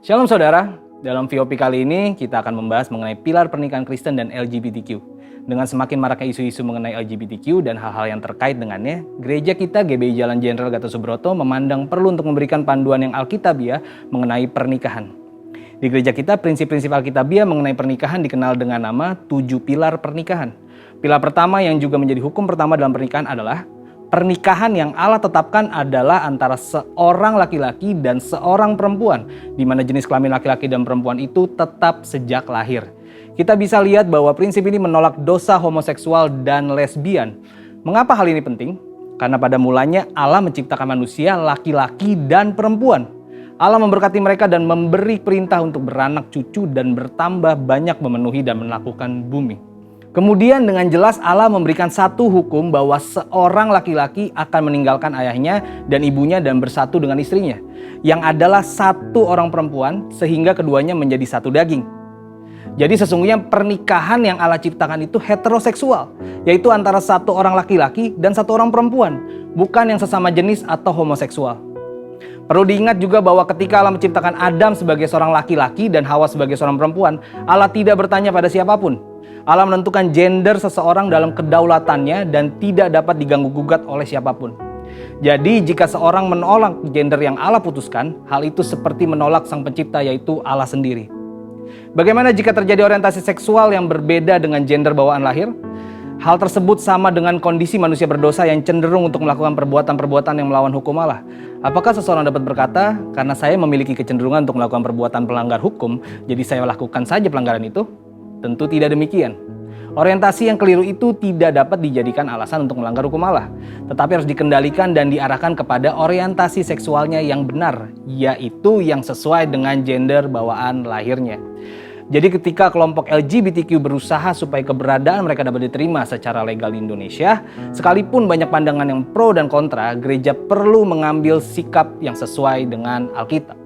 Shalom saudara, dalam VOP kali ini kita akan membahas mengenai pilar pernikahan Kristen dan LGBTQ. Dengan semakin maraknya isu-isu mengenai LGBTQ dan hal-hal yang terkait dengannya, gereja kita GBI Jalan Jenderal Gatot Subroto memandang perlu untuk memberikan panduan yang alkitabiah mengenai pernikahan. Di gereja kita, prinsip-prinsip alkitabiah mengenai pernikahan dikenal dengan nama 7 pilar pernikahan. Pilar pertama yang juga menjadi hukum pertama dalam pernikahan adalah pernikahan yang Allah tetapkan adalah antara seorang laki-laki dan seorang perempuan, di mana jenis kelamin laki-laki dan perempuan itu tetap sejak lahir. Kita bisa lihat bahwa prinsip ini menolak dosa homoseksual dan lesbian. Mengapa hal ini penting? Karena pada mulanya Allah menciptakan manusia laki-laki dan perempuan. Allah memberkati mereka dan memberi perintah untuk beranak cucu dan bertambah banyak memenuhi dan menaklukkan bumi. Kemudian dengan jelas Allah memberikan satu hukum bahwa seorang laki-laki akan meninggalkan ayahnya dan ibunya dan bersatu dengan istrinya, yang adalah satu orang perempuan sehingga keduanya menjadi satu daging. Jadi sesungguhnya pernikahan yang Allah ciptakan itu heteroseksual, yaitu antara satu orang laki-laki dan satu orang perempuan, bukan yang sesama jenis atau homoseksual. Perlu diingat juga bahwa ketika Allah menciptakan Adam sebagai seorang laki-laki dan Hawa sebagai seorang perempuan, Allah tidak bertanya pada siapapun. Allah menentukan gender seseorang dalam kedaulatannya dan tidak dapat diganggu-gugat oleh siapapun. Jadi jika seorang menolak gender yang Allah putuskan, hal itu seperti menolak Sang Pencipta, yaitu Allah sendiri. Bagaimana jika terjadi orientasi seksual yang berbeda dengan gender bawaan lahir? Hal tersebut sama dengan kondisi manusia berdosa yang cenderung untuk melakukan perbuatan-perbuatan yang melawan hukum Allah. Apakah seseorang dapat berkata, karena saya memiliki kecenderungan untuk melakukan perbuatan pelanggar hukum, jadi saya lakukan saja pelanggaran itu? Tentu tidak demikian. Orientasi yang keliru itu tidak dapat dijadikan alasan untuk melanggar hukum Allah, tetapi harus dikendalikan dan diarahkan kepada orientasi seksualnya yang benar, yaitu yang sesuai dengan gender bawaan lahirnya. Jadi ketika kelompok LGBTQ berusaha supaya keberadaan mereka dapat diterima secara legal di Indonesia, sekalipun banyak pandangan yang pro dan kontra, gereja perlu mengambil sikap yang sesuai dengan Alkitab.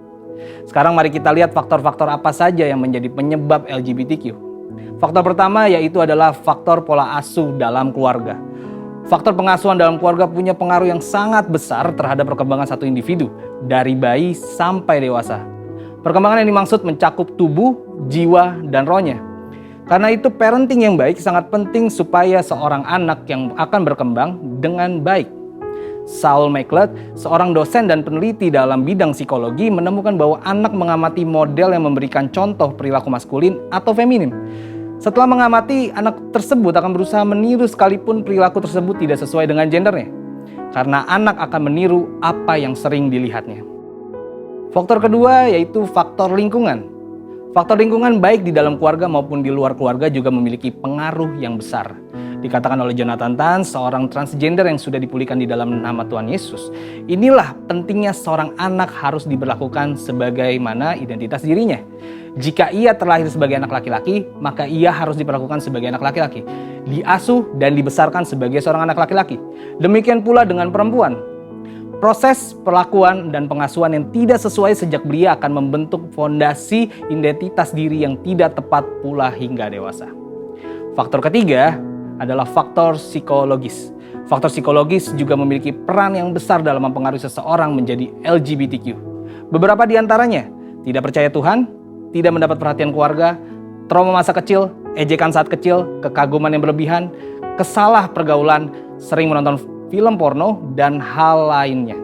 Sekarang mari kita lihat faktor-faktor apa saja yang menjadi penyebab LGBTQ. Faktor pertama yaitu adalah faktor pola asuh dalam keluarga. Faktor pengasuhan dalam keluarga punya pengaruh yang sangat besar terhadap perkembangan satu individu, dari bayi sampai dewasa. Perkembangan yang dimaksud mencakup tubuh, jiwa, dan rohnya. Karena itu parenting yang baik sangat penting supaya seorang anak yang akan berkembang dengan baik. Saul McLeod, seorang dosen dan peneliti dalam bidang psikologi, menemukan bahwa anak mengamati model yang memberikan contoh perilaku maskulin atau feminim. Setelah mengamati, anak tersebut akan berusaha meniru sekalipun perilaku tersebut tidak sesuai dengan gendernya. Karena anak akan meniru apa yang sering dilihatnya. Faktor kedua yaitu faktor lingkungan. Faktor lingkungan baik di dalam keluarga maupun di luar keluarga juga memiliki pengaruh yang besar. Dikatakan oleh Jonathan Tan, seorang transgender yang sudah dipulihkan di dalam nama Tuhan Yesus. Inilah pentingnya seorang anak harus diberlakukan sebagaimana identitas dirinya. Jika ia terlahir sebagai anak laki-laki, maka ia harus diperlakukan sebagai anak laki-laki, diasuh dan dibesarkan sebagai seorang anak laki-laki. Demikian pula dengan perempuan. Proses perlakuan dan pengasuhan yang tidak sesuai sejak belia akan membentuk fondasi identitas diri yang tidak tepat pula hingga dewasa. Faktor ketiga adalah faktor psikologis. Faktor psikologis juga memiliki peran yang besar dalam mempengaruhi seseorang menjadi LGBTQ. Beberapa di antaranya tidak percaya Tuhan, tidak mendapat perhatian keluarga, trauma masa kecil, ejekan saat kecil, kekaguman yang berlebihan, kesalah pergaulan, sering menonton film porno, dan hal lainnya.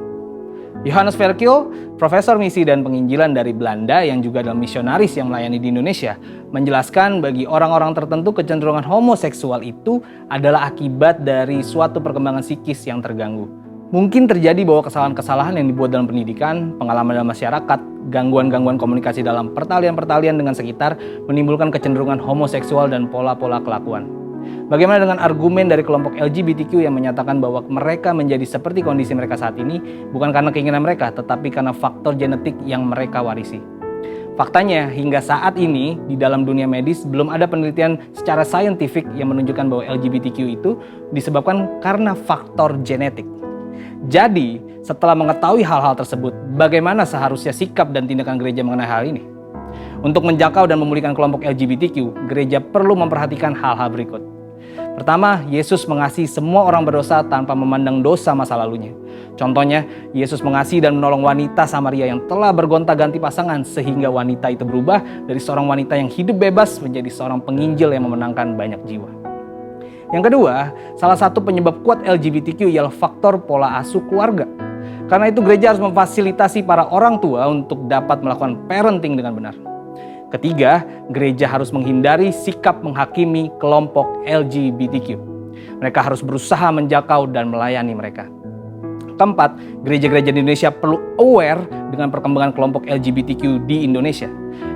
Johannes Verkil, profesor misi dan penginjilan dari Belanda yang juga adalah misionaris yang melayani di Indonesia, menjelaskan bagi orang-orang tertentu kecenderungan homoseksual itu adalah akibat dari suatu perkembangan psikis yang terganggu. Mungkin terjadi bahwa kesalahan-kesalahan yang dibuat dalam pendidikan, pengalaman dalam masyarakat, gangguan-gangguan komunikasi dalam pertalian-pertalian dengan sekitar menimbulkan kecenderungan homoseksual dan pola-pola kelakuan. Bagaimana dengan argumen dari kelompok LGBTQ yang menyatakan bahwa mereka menjadi seperti kondisi mereka saat ini bukan karena keinginan mereka, tetapi karena faktor genetik yang mereka warisi. Faktanya, hingga saat ini di dalam dunia medis belum ada penelitian secara saintifik yang menunjukkan bahwa LGBTQ itu disebabkan karena faktor genetik. Jadi, setelah mengetahui hal-hal tersebut, bagaimana seharusnya sikap dan tindakan gereja mengenai hal ini? Untuk menjangkau dan memulihkan kelompok LGBTQ, gereja perlu memperhatikan hal-hal berikut. Pertama, Yesus mengasihi semua orang berdosa tanpa memandang dosa masa lalunya. Contohnya, Yesus mengasihi dan menolong wanita Samaria yang telah bergonta-ganti pasangan sehingga wanita itu berubah dari seorang wanita yang hidup bebas menjadi seorang penginjil yang memenangkan banyak jiwa. Yang kedua, salah satu penyebab kuat LGBTQ ialah faktor pola asuh keluarga. Karena itu gereja harus memfasilitasi para orang tua untuk dapat melakukan parenting dengan benar. Ketiga, gereja harus menghindari sikap menghakimi kelompok LGBTQ. Mereka harus berusaha menjangkau dan melayani mereka. Keempat, gereja-gereja di Indonesia perlu aware dengan perkembangan kelompok LGBTQ di Indonesia.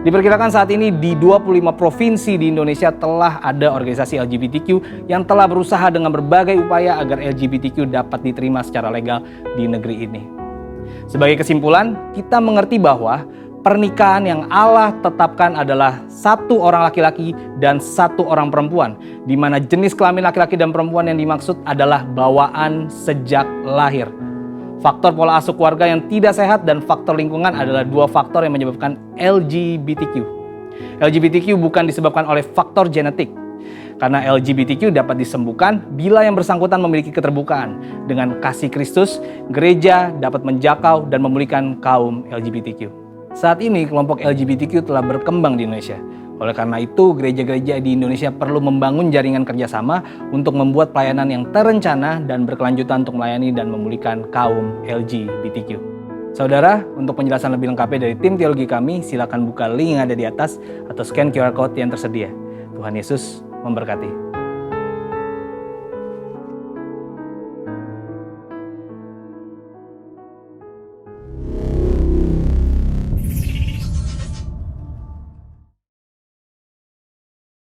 Diperkirakan saat ini di 25 provinsi di Indonesia telah ada organisasi LGBTQ yang telah berusaha dengan berbagai upaya agar LGBTQ dapat diterima secara legal di negeri ini. Sebagai kesimpulan, kita mengerti bahwa pernikahan yang Allah tetapkan adalah satu orang laki-laki dan satu orang perempuan, di mana jenis kelamin laki-laki dan perempuan yang dimaksud adalah bawaan sejak lahir. Faktor pola asuh keluarga yang tidak sehat dan faktor lingkungan adalah dua faktor yang menyebabkan LGBTQ. LGBTQ bukan disebabkan oleh faktor genetik, karena LGBTQ dapat disembuhkan bila yang bersangkutan memiliki keterbukaan. Dengan kasih Kristus, gereja dapat menjangkau dan memulihkan kaum LGBTQ. Saat ini kelompok LGBTQ telah berkembang di Indonesia. Oleh karena itu, gereja-gereja di Indonesia perlu membangun jaringan kerjasama untuk membuat pelayanan yang terencana dan berkelanjutan untuk melayani dan memulihkan kaum LGBTQ. Saudara, untuk penjelasan lebih lengkapnya dari tim teologi kami, silakan buka link yang ada di atas atau scan QR Code yang tersedia. Tuhan Yesus memberkati.